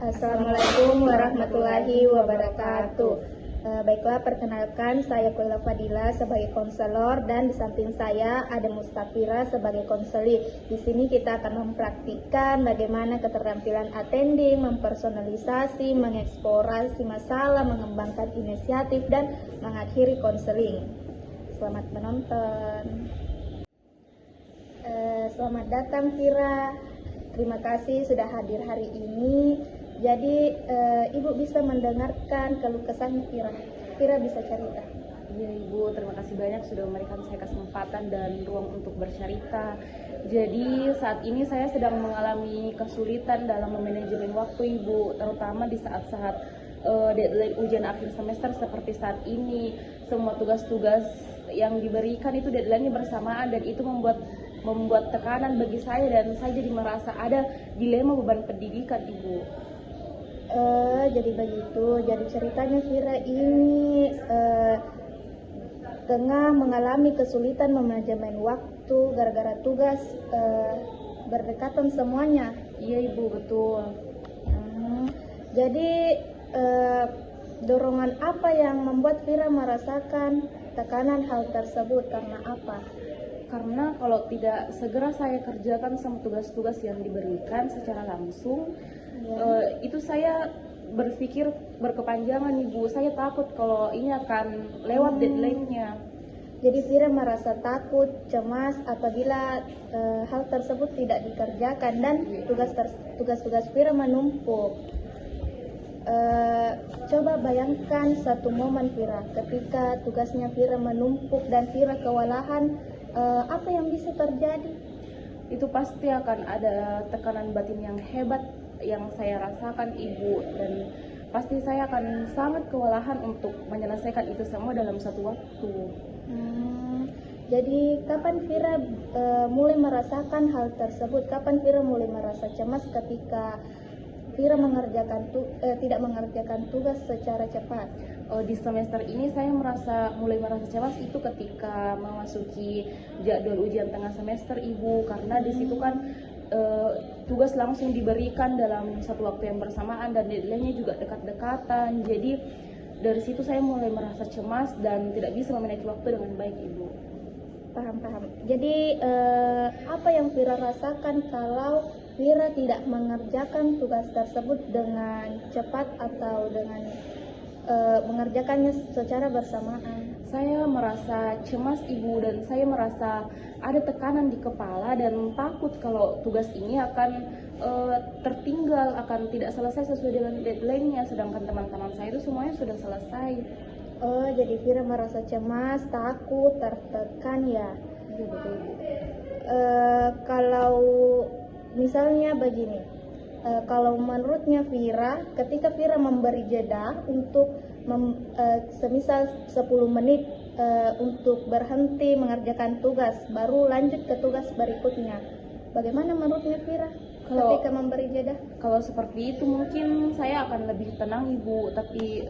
Assalamualaikum warahmatullahi wabarakatuh. Baiklah, perkenalkan saya Kuila Fadila sebagai konselor dan di samping saya ada Mustafira sebagai konseli. Di sini kita akan mempraktikkan bagaimana keterampilan attending, mempersonalisasi, mengeksplorasi masalah, mengembangkan inisiatif dan mengakhiri konseling. Selamat menonton. Selamat datang Vira. Terima kasih sudah hadir hari ini. Jadi Ibu bisa mendengarkan keluh kesahnya Vira. Vira bisa cerita. Iya Ibu, terima kasih banyak sudah memberikan saya kesempatan dan ruang untuk bercerita. Jadi saat ini saya sedang mengalami kesulitan dalam memanajemen waktu Ibu, terutama di saat-saat deadline ujian akhir semester seperti saat ini. Semua tugas-tugas yang diberikan itu deadline-nya bersamaan dan itu membuat tekanan bagi saya dan saya jadi merasa ada dilema beban pendidikan Ibu. Jadi begitu. Jadi ceritanya Vira ini tengah mengalami kesulitan manajemen waktu gara-gara tugas berdekatan semuanya. Iya Ibu, betul. Jadi dorongan apa yang membuat Vira merasakan tekanan hal tersebut, karena apa? Karena kalau tidak segera saya kerjakan sama tugas-tugas yang diberikan secara langsung, itu saya berpikir berkepanjangan Ibu. Saya takut kalau ini akan lewat deadline-nya. Jadi Vira merasa takut, cemas apabila hal tersebut tidak dikerjakan dan tugas-tugas Vira menumpuk. Coba bayangkan satu momen Vira ketika tugasnya Vira menumpuk dan Vira kewalahan. Apa yang bisa terjadi? Itu pasti akan ada tekanan batin yang hebat yang saya rasakan Ibu, dan pasti saya akan sangat kewalahan untuk menyelesaikan itu semua dalam satu waktu. Jadi kapan Vira mulai merasakan hal tersebut? Kapan Vira mulai merasa cemas ketika Vira tidak mengerjakan tugas secara cepat? Di semester ini saya mulai merasa cemas itu ketika memasuki jadwal ujian tengah semester Ibu, karena di situ kan tugas langsung diberikan dalam satu waktu yang bersamaan dan deadline-nya juga dekat-dekatan. Jadi dari situ saya mulai merasa cemas dan tidak bisa memanage waktu dengan baik Ibu. Paham. Jadi apa yang Vira rasakan kalau Vira tidak mengerjakan tugas tersebut dengan cepat atau dengan mengerjakannya secara bersamaan? Saya merasa cemas Ibu, dan saya merasa ada tekanan di kepala dan takut kalau tugas ini akan tertinggal, akan tidak selesai sesuai dengan deadline-nya, sedangkan teman-teman saya itu semuanya sudah selesai. Jadi Vira merasa cemas, takut, tertekan ya. Iya betul Ibu. Kalau misalnya begini, kalau menurutnya Vira, ketika Vira memberi jeda untuk semisal 10 menit untuk berhenti mengerjakan tugas, baru lanjut ke tugas berikutnya, bagaimana menurutnya Vira ketika memberi jeda? Kalau seperti itu mungkin saya akan lebih tenang Ibu, tapi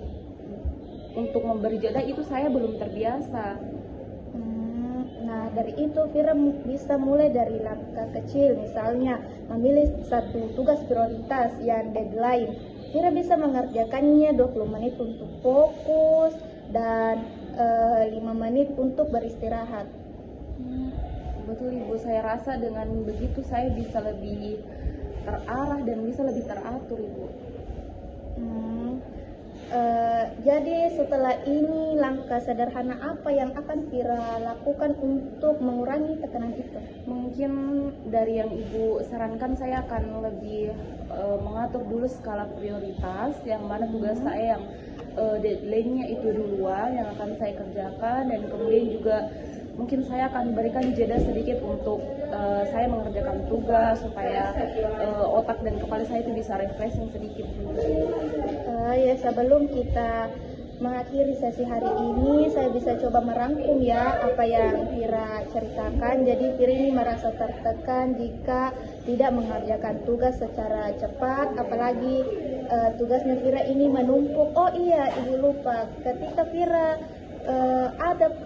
untuk memberi jeda itu saya belum terbiasa. Nah, dari itu Vira bisa mulai dari langkah kecil, misalnya memilih satu tugas prioritas yang deadline. Vira bisa mengerjakannya 20 menit untuk fokus dan 5 menit untuk beristirahat. Betul Ibu, saya rasa dengan begitu saya bisa lebih terarah dan bisa lebih teratur Ibu. Jadi setelah ini langkah sederhana apa yang akan Vira lakukan untuk mengurangi tekanan itu? Mungkin dari yang Ibu sarankan, saya akan lebih mengatur dulu skala prioritas, yang mana tugas saya yang deadline-nya itu duluan yang akan saya kerjakan, dan kemudian juga mungkin saya akan berikan jeda sedikit untuk saya mengerjakan tugas supaya otak dan kepala saya itu bisa refreshing sedikit. Ya, sebelum kita mengakhiri sesi hari ini, saya bisa coba merangkum ya apa yang Vira ceritakan. Jadi Vira ini merasa tertekan jika tidak mengerjakan tugas secara cepat, apalagi tugasnya Vira ini menumpuk. Oh iya, Ibu lupa, ketika Vira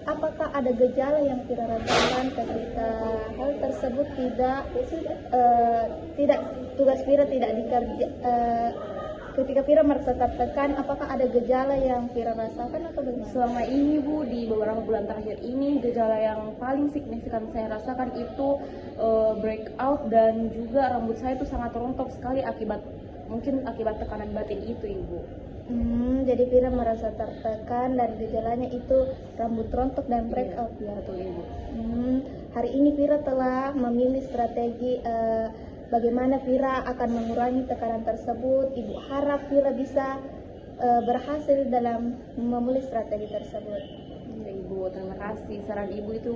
apakah ada gejala yang Vira rasakan ketika hal tersebut tidak tugas Vira tidak ketika Vira merasa tertekan, apakah ada gejala yang Vira rasakan atau bagaimana? Selama ini Bu, di beberapa bulan terakhir ini, gejala yang paling signifikan saya rasakan itu breakout, dan juga rambut saya itu sangat rontok sekali mungkin akibat tekanan batin itu Ibu. Jadi Vira merasa tertekan dan gejalanya itu rambut rontok dan breakout ya. Betul Ibu. Hari ini Vira telah memilih strategi bagaimana Vira akan mengurangi tekanan tersebut. Ibu harap Vira bisa berhasil dalam memilih strategi tersebut. Ya, Ibu, terima kasih. Saran Ibu itu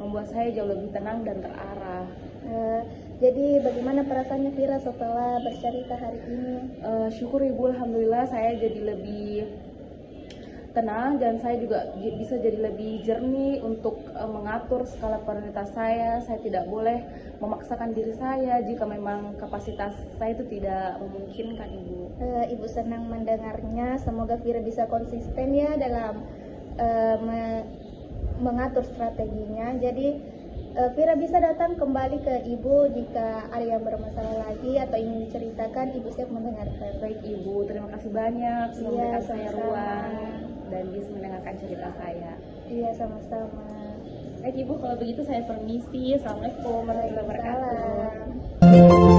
membuat saya jauh lebih tenang dan terarah. Jadi bagaimana perasaannya Vira setelah bercerita hari ini? Syukur Ibu, alhamdulillah saya jadi lebih tenang, dan saya juga bisa jadi lebih jernih untuk mengatur skala prioritas saya. Saya tidak boleh memaksakan diri saya jika memang kapasitas saya itu tidak memungkinkan Ibu. Ibu senang mendengarnya. Semoga Vira bisa konsisten ya dalam mengatur strateginya. Jadi Vira bisa datang kembali ke Ibu jika ada yang bermasalah lagi atau ingin diceritakan. Ibu siap mendengarkan. Baik Ibu, terima kasih banyak sudah memberikan saya sama-sama. ruang dan bisa mendengarkan cerita saya. Iya, sama-sama. Baik Ibu, kalau begitu saya permisi. Assalamualaikum warahmatullahi wabarakatuh. Salam.